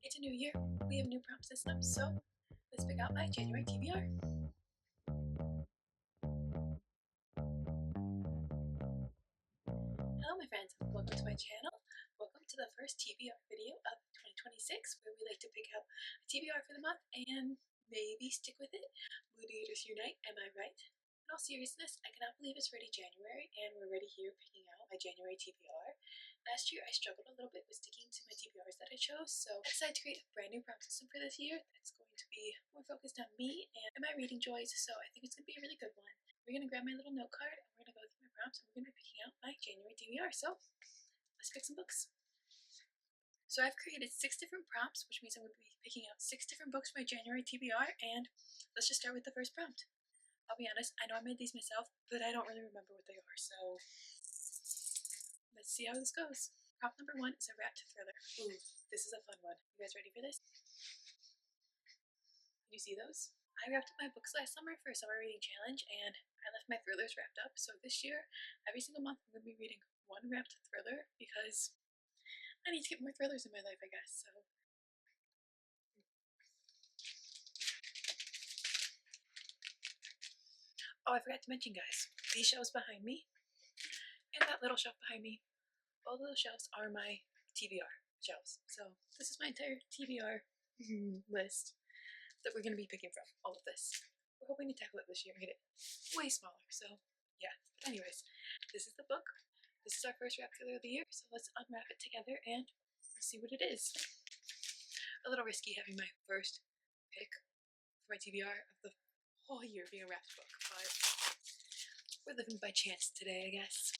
It's a new year. We have new prompt systems, so let's pick out my January TBR. Hello my friends, welcome to my channel. Welcome to the first TBR video of 2026 where we like to pick out a TBR for the month and maybe stick with it. Mood Eaters unite, am I right? In all seriousness, I cannot believe it's already January and we're already here picking out my January TBR. Last year I struggled a little bit with sticking to my TBRs that I chose, so I decided to create a brand new prompt system for this year that's going to be more focused on me and my reading joys, so I think it's going to be a really good one. We're going to grab my little note card and we're going to go through my prompts and we're going to be picking out my January TBR, so let's pick some books. So I've created 6 different prompts, which means I'm going to be picking out 6 different books for my January TBR, and let's just start with the first prompt. I'll be honest, I know I made these myself, but I don't really remember what they are, so let's see how this goes. Prompt number 1 is a wrapped thriller. Ooh, this is a fun one. You guys ready for this? Can you see those? I wrapped up my books last summer for a summer reading challenge, and I left my thrillers wrapped up, so this year, every single month, I'm going to be reading one wrapped thriller, because I need to get more thrillers in my life, I guess, so. Oh, I forgot to mention, guys, these shelves behind me, and that little shelf behind me, both of those shelves are my TBR shelves. So this is my entire TBR list that we're going to be picking from, all of this. We're hoping to tackle it this year and get it way smaller, so yeah. But anyways, this is the book. This is our first wrap thriller of the year, so let's unwrap it together and see what it is. A little risky having my first pick for my TBR of the whole year being a wrapped book, but we're living by chance today, I guess.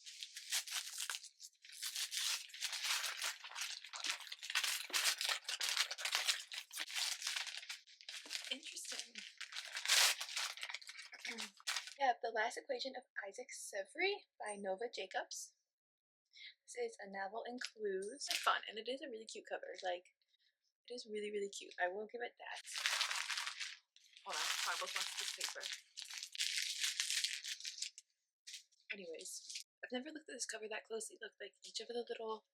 Interesting. We have The Last Equation of Isaac Sevry by Nova Jacobs. This is a novel in clues. It's fun, and it is a really cute cover. Like, it is really, really cute. I will give it that. Hold on, I almost lost this paper. Anyways, I've never looked at this cover that closely. Look, like each of the little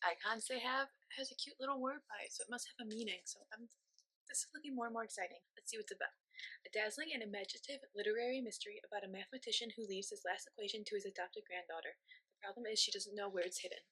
icons they have has a cute little word by it, so it must have a meaning. So this is looking more and more exciting. Let's see what's about. A dazzling and imaginative literary mystery about a mathematician who leaves his last equation to his adopted granddaughter. The problem is she doesn't know where it's hidden.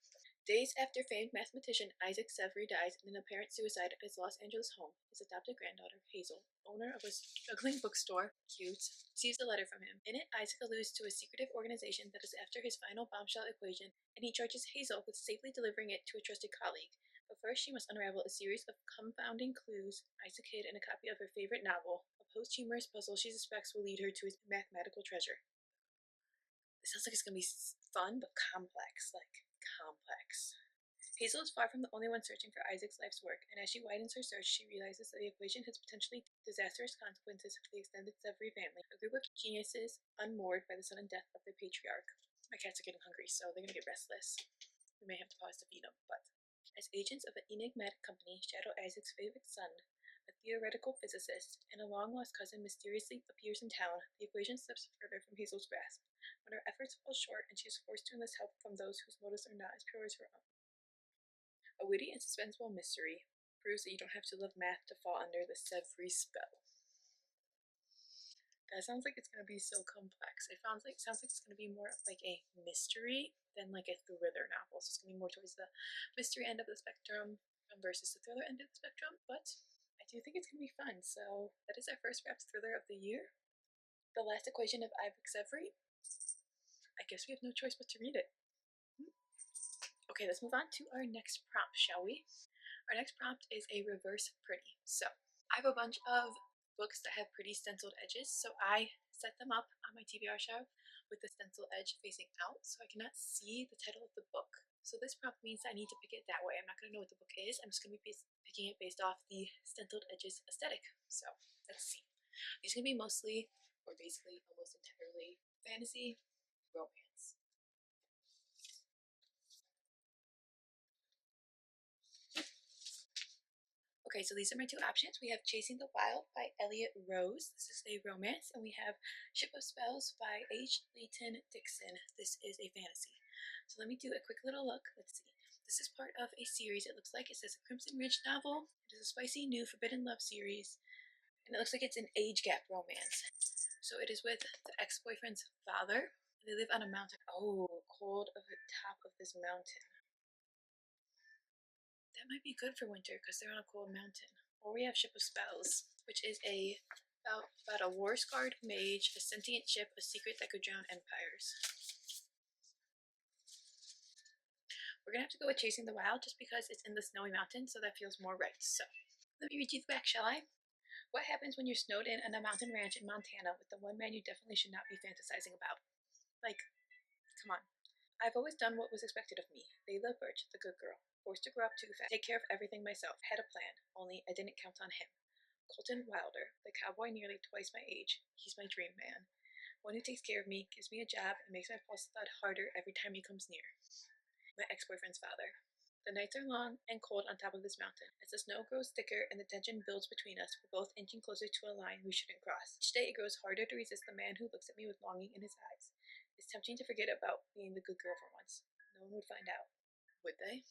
Days after famed mathematician Isaac Sevry dies in an apparent suicide at his Los Angeles home, his adopted granddaughter, Hazel, owner of a struggling bookstore, cute, receives a letter from him. In it, Isaac alludes to a secretive organization that is after his final bombshell equation, and he charges Hazel with safely delivering it to a trusted colleague. But first, she must unravel a series of confounding clues Isaac hid in a copy of her favorite novel, a post-humorous puzzle she suspects will lead her to his mathematical treasure. It sounds like it's going to be fun, but complex. Complex. Hazel is far from the only one searching for Isaac's life's work, and as she widens her search, she realizes that the equation has potentially disastrous consequences for the extended Sevry family, a group of geniuses unmoored by the sudden death of their patriarch. My cats are getting hungry, so they're going to get restless. We may have to pause to feed them, but as agents of an enigmatic company shadow Isaac's favorite son, a theoretical physicist, and a long-lost cousin mysteriously appears in town, the equation slips further from Hazel's grasp. When her efforts fall short and she is forced to enlist help from those whose motives are not as pure as her own. A witty and suspenseful mystery proves that you don't have to love math to fall under the Sevry spell. That sounds like it's going to be so complex. It sounds like it's going to be more of like a mystery than like a thriller novel. So it's going to be more towards the mystery end of the spectrum versus the thriller end of the spectrum. But I do think it's going to be fun. So that is our first wrapped thriller of the year. The Last Equation of Isaac Sevry. I guess we have no choice but to read it. Okay, let's move on to our next prompt, shall we? Our next prompt is a reverse pretty. So I have a bunch of books that have pretty stenciled edges, so I set them up on my TBR shelf with the stencil edge facing out so I cannot see the title of the book. So this prompt means I need to pick it that way. I'm not going to know what the book is. I'm just going to be picking it based off the stenciled edges aesthetic. So let's see. These are going to be mostly, or basically almost entirely, fantasy, romance. Okay, so these are my 2 options. We have Chasing the Wild by Elliot Rose. This is a romance. And we have Ship of Spells by H. Leighton Dixon. This is a fantasy. So let me do a quick little look. Let's see. This is part of a series. It looks like it says a Crimson Ridge novel. It is a spicy new forbidden love series, and it looks like it's an age gap romance. So it is with the ex-boyfriend's father. They live on a mountain. Oh, cold of the top of this mountain. That might be good for winter because they're on a cold mountain. Or we have Ship of Spells, which is about a war-scarred mage, a sentient ship, a secret that could drown empires. We're gonna have to go with Chasing the Wild just because it's in the snowy mountain, so that feels more right. So let me read you the back, shall I? What happens when you're snowed in on a mountain ranch in Montana with the one man you definitely should not be fantasizing about? Like, come on. I've always done what was expected of me. Layla Birch, the good girl. Forced to grow up too fast. Take care of everything myself. Had a plan, only I didn't count on him. Colton Wilder, the cowboy nearly twice my age. He's my dream man. One who takes care of me, gives me a job, and makes my pulse thud harder every time he comes near. My ex-boyfriend's father. The nights are long and cold on top of this mountain. As the snow grows thicker and the tension builds between us, we're both inching closer to a line we shouldn't cross. Each day it grows harder to resist the man who looks at me with longing in his eyes. It's tempting to forget about being the good girl for once. No one would find out. Would they?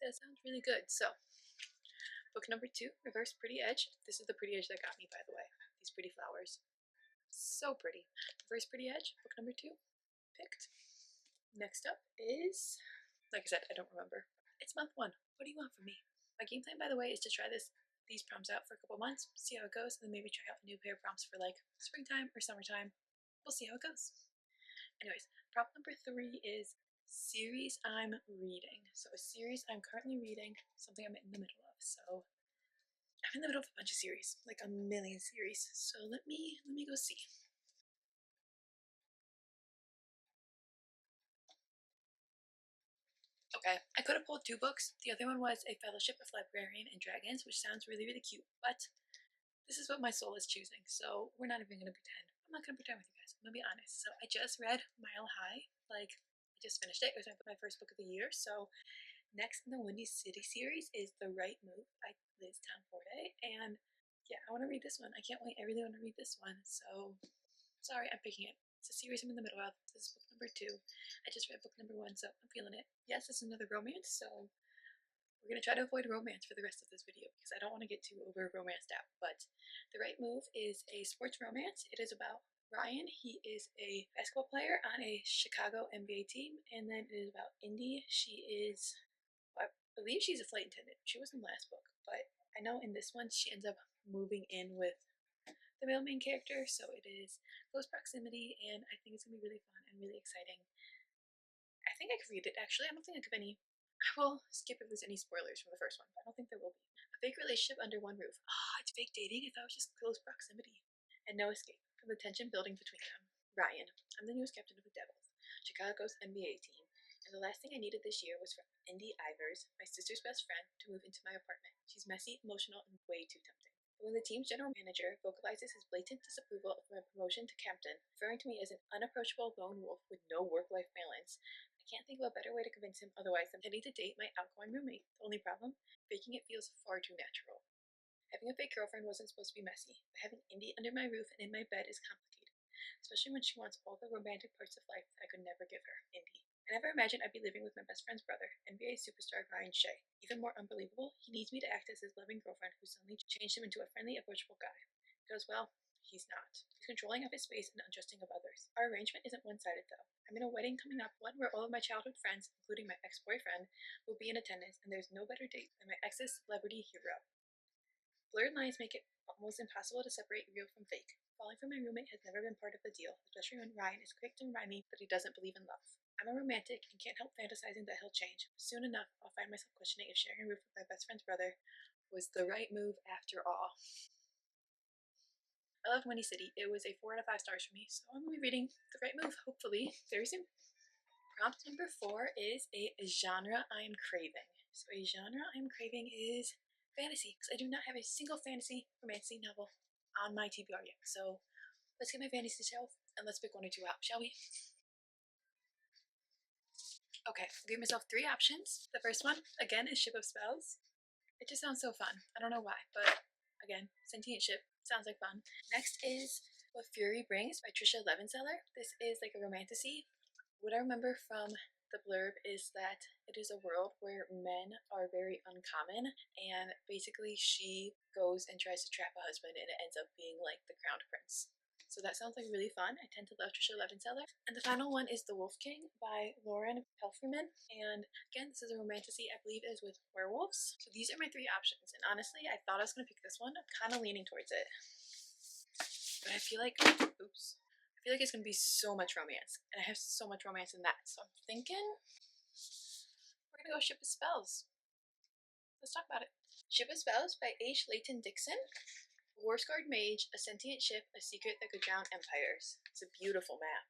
That sounds really good. So, book number 2, Reverse Pretty Edge. This is the pretty edge that got me, by the way. These pretty flowers. So pretty. Reverse Pretty Edge, book number 2, picked. Next up is, like I said, I don't remember. It's month 1. What do you want from me? My game plan, by the way, is to try these prompts out for a couple months, see how it goes, and then maybe try out a new pair of prompts for like springtime or summertime. We'll see how it goes. Anyways, prompt number 3 is series I'm reading. So a series I'm currently reading, something I'm in the middle of. So I'm in the middle of a bunch of series, like a million series. So let me go see. Okay, I could have pulled 2 books. The other one was A Fellowship of Librarian and Dragons, which sounds really, really cute, but this is what my soul is choosing, so we're not even going to pretend. I'm not going to pretend with you guys. I'm going to be honest. So I just read Mile High. Like, I just finished it. It was my first book of the year. So next in the Windy City series is The Right Move by Liz Tanforte. And yeah, I want to read this one. I can't wait. I really want to read this one. So sorry, I'm picking it. It's a series I'm in the middle of. This is book number 2. I just read book number 1, so I'm feeling it. Yes, it's another romance, so we're going to try to avoid romance for the rest of this video because I don't want to get too over romanced out. But The Right Move is a sports romance. It is about Ryan. He is a basketball player on a Chicago NBA team. And then it is about Indy. She is, I believe she's a flight attendant. She was in the last book. But I know in this one she ends up moving in with the male main character. So it is close proximity. And I think it's going to be really fun and really exciting. I think I could read it actually. I don't think I could have any. I will skip if there's any spoilers from the first one, but I don't think there will be. A fake relationship under one roof. Ah, it's fake dating? I thought it was just close proximity. And no escape from the tension building between them. Ryan, I'm the newest captain of the Devils, Chicago's NBA team, and the last thing I needed this year was for Indy Ivers, my sister's best friend, to move into my apartment. She's messy, emotional, and way too tempting. But when the team's general manager vocalizes his blatant disapproval of my promotion to captain, referring to me as an unapproachable lone wolf with no work-life balance, I can't think of a better way to convince him otherwise than I need to date my outgoing roommate. The only problem? Faking it feels far too natural. Having a fake girlfriend wasn't supposed to be messy, but having Indy under my roof and in my bed is complicated, especially when she wants all the romantic parts of life that I could never give her, Indy. I never imagined I'd be living with my best friend's brother, NBA superstar Ryan Shea. Even more unbelievable, he needs me to act as his loving girlfriend who suddenly changed him into a friendly, approachable guy. Because, well, he's not. He's controlling of his space and untrusting of others. Our arrangement isn't one-sided, though. I'm in a wedding coming up, one where all of my childhood friends, including my ex-boyfriend, will be in attendance, and there's no better date than my ex's celebrity hero. Blurred lines make it almost impossible to separate real from fake. Falling for my roommate has never been part of the deal, especially when Ryan is quick to remind me that he doesn't believe in love. I'm a romantic and can't help fantasizing that he'll change. Soon enough, I'll find myself questioning if sharing a roof with my best friend's brother was the right move after all. I love Windy City. It was a 4 out of 5 stars for me, so I'm going to be reading The Right Move, hopefully, very soon. Prompt number 4 is a genre I am craving. So a genre I am craving is fantasy, because I do not have a single fantasy romantic novel on my TBR yet. So let's get my fantasy shelf and let's pick 1 or 2 out, shall we? Okay, I'll give myself 3 options. The first one, again, is Ship of Spells. It just sounds so fun. I don't know why, but again, sentient ship sounds like fun. Next is What Fury Brings by Trisha Levenseller. This is like a romantasy. What I remember from The blurb is that it is a world where men are very uncommon, and basically she goes and tries to trap a husband, and it ends up being like the crowned prince. So that sounds like really fun. I tend to love Trisha Levenseller. And the final one is The Wolf King by Lauren Pelferman. And again, this is a romantasy. I believe it is with werewolves. So these are my three options. And honestly, I thought I was going to pick this one. I'm kind of leaning towards it. But I feel like, oops. I feel like it's going to be so much romance. And I have so much romance in that. So I'm thinking we're going to go Ship of Spells. Let's talk about it. Ship of Spells by H. Layton Dixon. Warsguard Mage, a sentient ship, a secret that could drown empires. It's a beautiful map.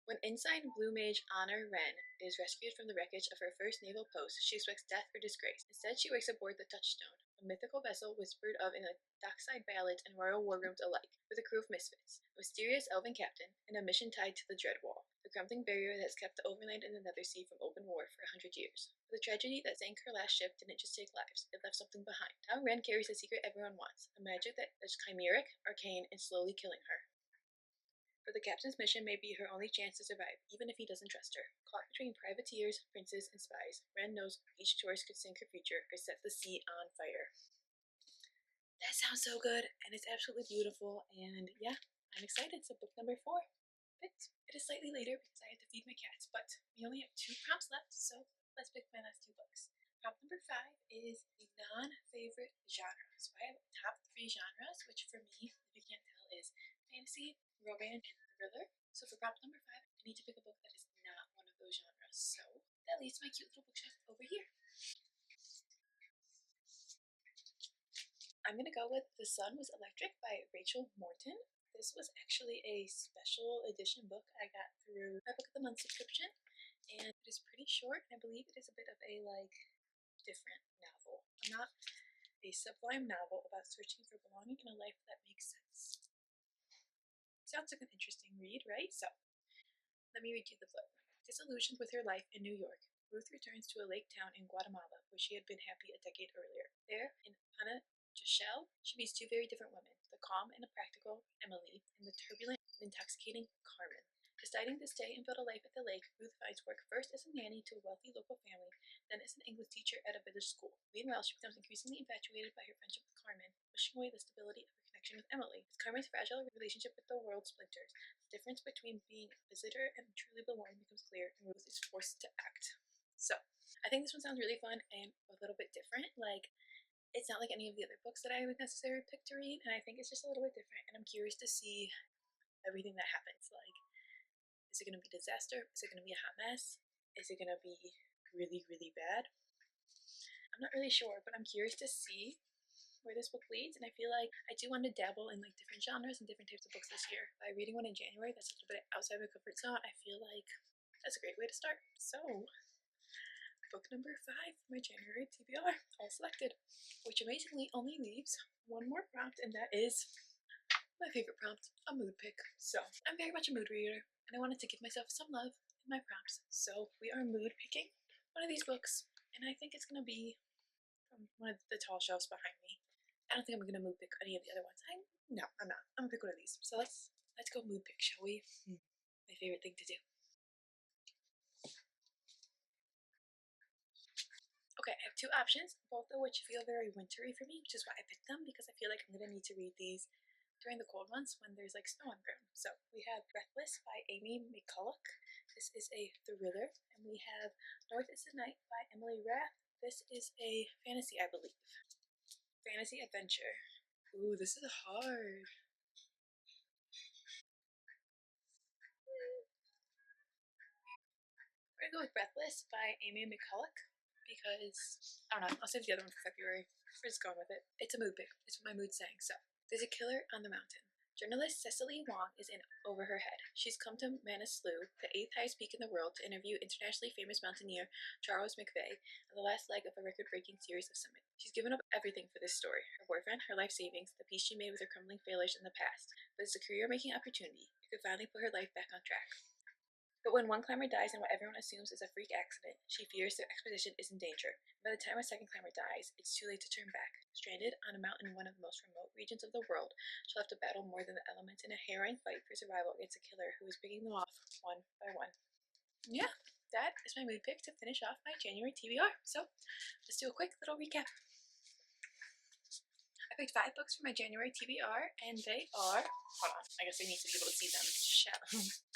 When ensign Blue Mage Honor Wren is rescued from the wreckage of her first naval post, she expects death or disgrace. Instead, she wakes aboard the Touchstone, a mythical vessel whispered of in the dockside ballads and royal war rooms alike, with a crew of misfits, a mysterious elven captain, and a mission tied to the Dreadwall, the crumbling barrier that has kept the overland and the Nethersea from open war for 100 years. But the tragedy that sank her last ship didn't just take lives, it left something behind. Now Wren carries the secret everyone wants, a magic that is chimeric, arcane, and slowly killing her. But the captain's mission may be her only chance to survive, even if he doesn't trust her. Caught between privateers, princes, and spies, Wren knows each choice could sink her future or set the sea on fire. That sounds so good, and it's absolutely beautiful, and yeah, I'm excited. So book number 4. It is slightly later because I had to feed my cats, but we only have 2 prompts left, so let's pick my last 2 books. Prompt number 5 is the non-favorite genre. So I have top 3 genres, which for me, if you can't tell, is fantasy, romance, and thriller. So for prompt number 5, I need to pick a book that is not one of those genres. So that leads my cute little bookshelf over here. I'm gonna go with The Sun Was Electric by Rachel Morton. This was actually a special edition book I got through my Book of the Month subscription, and it is pretty short, and I believe it is a bit of a different novel. Not a sublime novel about searching for belonging in a life that makes sense. Sounds like an interesting read, right? So, let me read you the book. Disillusioned with her life in New York, Ruth returns to a lake town in Guatemala where she had been happy a decade earlier. There, in Panajachel, she meets 2 very different women, the calm and practical Emily and the turbulent and intoxicating Carmen. Deciding to stay and build a life at the lake, Ruth finds work first as a nanny to a wealthy local family, then as an English teacher at a village school. Meanwhile, she becomes increasingly infatuated by her friendship with Carmen, pushing away the stability of her connection with Emily. As Carmen's fragile relationship with the world splinters, the difference between being a visitor and truly belonging becomes clear, and Ruth is forced to act. So, I think this one sounds really fun and a little bit different. It's not like any of the other books that I would necessarily pick to read, and I think it's just a little bit different, and I'm curious to see everything that happens. Is it going to be disaster? Is it going to be a hot mess? Is it going to be really, really bad? I'm not really sure, but I'm curious to see where this book leads, and I feel like I do want to dabble in different genres and different types of books this year. By reading one in January that's a little bit outside my comfort zone, I feel like that's a great way to start. So, book number 5 for my January TBR, all selected, which amazingly only leaves one more prompt, and that is my favorite prompt, a mood pick. So, I'm very much a mood reader, and I wanted to give myself some love in my prompts. So, we are mood picking one of these books, and I think it's going to be from one of the tall shelves behind me. I don't think I'm going to mood pick any of the other ones. No, I'm not. I'm going to pick one of these. So, let's go mood pick, shall we? My favorite thing to do. Okay, I have 2 options, both of which feel very wintry for me, which is why I picked them, because I feel like I'm going to need to read these during the cold months when there's snow on the ground. So we have Breathless by Amy McCulloch. This is a thriller. And we have North is the Night by Emily Rath. This is a fantasy, I believe. Fantasy adventure. Ooh, this is hard. We're gonna go with Breathless by Amy McCulloch because I don't know. I'll save the other one for February. We're just going with it. It's a mood pick. It's what my mood's saying. So there's a killer on the mountain. Journalist Cecily Wong is in over her head. She's come to Manaslu, the 8th highest peak in the world, to interview internationally famous mountaineer Charles McVeigh on the last leg of a record-breaking series of summits. She's given up everything for this story: her boyfriend, her life savings, the peace she made with her crumbling failures in the past. But it's a career-making opportunity. It could finally put her life back on track. But when one climber dies in what everyone assumes is a freak accident, she fears their expedition is in danger. By the time a second climber dies, it's too late to turn back. Stranded on a mountain in one of the most remote regions of the world, she'll have to battle more than the elements in a harrowing fight for survival against a killer who is picking them off one by one. Yeah, that is my movie pick to finish off my January TBR. So let's do a quick little recap. I picked 5 books for my January TBR, and they are, hold on, I guess I need to be able to see them.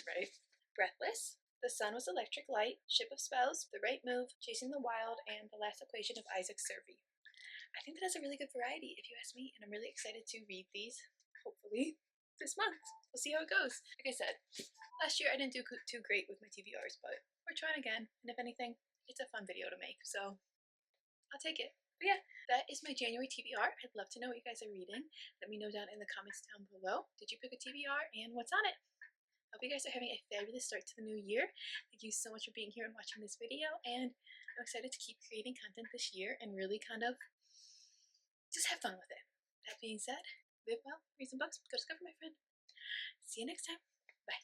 Right? Breathless, The Sun Was Electric Light, Ship of Spells, The Right Move, Chasing the Wild, and The Last Equation of Isaac Servey. I think that has a really good variety, if you ask me, and I'm really excited to read these, hopefully, this month. We'll see how it goes. Like I said, last year I didn't do too great with my TBRs, but we're trying again, and if anything, it's a fun video to make, so I'll take it. But yeah, that is my January TBR. I'd love to know what you guys are reading. Let me know down in the comments down below. Did you pick a TBR and what's on it? Hope you guys are having a fabulous start to the new year. Thank you so much for being here and watching this video, and I'm excited to keep creating content this year and really kind of just have fun with it. That being said, live well, read some books, go discover, my friend. See you next time. Bye.